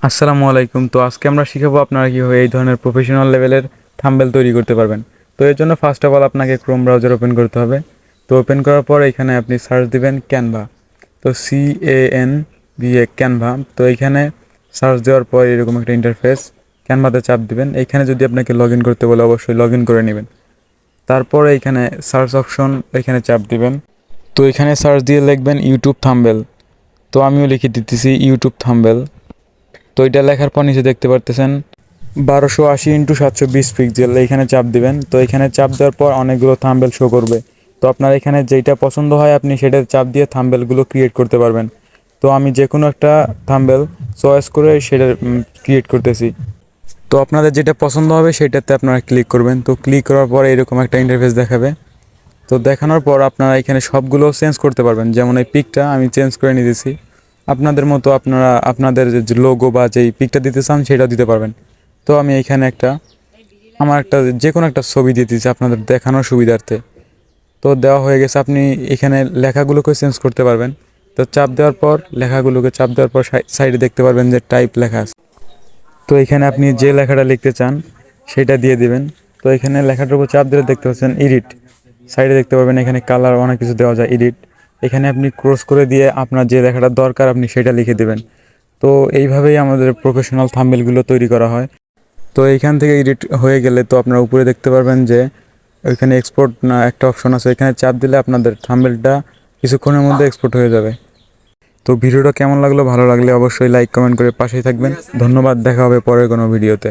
আসসালামু আলাইকুম। তো আজকে আমরা শিখাবো আপনারা কীভাবে এই ধরনের প্রফেশনাল লেভেলের থাম্বনেল তৈরি করতে পারবেন। তো এর জন্য ফার্স্ট অফ অল আপনাকে ক্রোম ব্রাউজার ওপেন করতে হবে। তো ওপেন করার পর এখানে আপনি সার্চ দিবেন ক্যানভা। তো CANVA ক্যানভা। তো এইখানে সার্চ দেওয়ার পর এরকম একটা ইন্টারফেস, ক্যানভাতে চাপ দিবেন। এইখানে যদি আপনাকে লগ ইন করতে বলে অবশ্যই লগ ইন করে নেবেন। তারপর এইখানে সার্চ অপশন, এখানে চাপ দিবেন। তো এখানে সার্চ দিয়ে লিখবেন ইউটিউব থাম্বনেল। তো আমিও লিখে দিতেছি ইউটিউব থাম্বনেল। তো এটা লেখার পর নিচে দেখতে পারতেছেন 1280x720 পিক্সেল, এইখানে চাপ দিবেন। তো এখানে চাপ দেওয়ার পর অনেকগুলো থাম্বনেল শো করবে। তো আপনার এখানে যেটা পছন্দ হয় আপনি সেটা চাপ দিয়ে থাম্বনেলগুলো ক্রিয়েট করতে পারবেন। তো আমি যে কোনো একটা থাম্বনেল চয়েস করে সেটা ক্রিয়েট করতেছি। তো আপনাদের যেটা পছন্দ হবে সেটাতে আপনারা ক্লিক করবেন। তো ক্লিক করার পর এরকম একটা ইন্টারফেস দেখাবে। তো দেখানোর পর আপনারা এখানে সবগুলো চেঞ্জ করতে পারবেন। যেমন এই পিকটা আমি চেঞ্জ করে নিতেছি, আপনাদের মতো আপনারা আপনাদের যে লোগো বা যেই পিকটা দিতে চান সেটাও দিতে পারবেন। তো আমি এখানে আমার যে কোনো একটা ছবি দিয়ে দিচ্ছি আপনাদের দেখানোর সুবিধার্থে। তো দেওয়া হয়ে গেছে। আপনি এখানে লেখাগুলোকে চেঞ্জ করতে পারবেন। তো চাপ দেওয়ার পর লেখাগুলোকে চাপ দেওয়ার পর সাইডে দেখতে পারবেন যে টাইপ লেখা আছে। তো এখানে আপনি যে লেখাটা লিখতে চান সেটা দিয়ে দিবেন। তো এখানে লেখাটার উপর চাপ দিলে দেখতে পাচ্ছেন এডিট, সাইডে দেখতে পাবেন এখানে কালার অনেক কিছু দেওয়া যায়, এডিট। এখানে আপনি ক্রস করে দিয়ে আপনার যে লেখাটা দরকার আপনি সেটা লিখে দেবেন। তো এইভাবেই আমাদের প্রফেশনাল থাম্বনেলগুলো তৈরি করা হয়। তো এইখান থেকে এডিট হয়ে গেলে তো আপনারা উপরে দেখতে পারবেন যে ওইখানে এক্সপোর্ট না একটা অপশন আছে, এখানে চাপ দিলে আপনাদের থাম্বনেলটা কিছুক্ষণের মধ্যে এক্সপোর্ট হয়ে যাবে। তো ভিডিওটা কেমন লাগলো, ভালো লাগলে অবশ্যই লাইক কমেন্ট করে পাশেই থাকবেন। ধন্যবাদ, দেখা হবে পরের কোনো ভিডিওতে।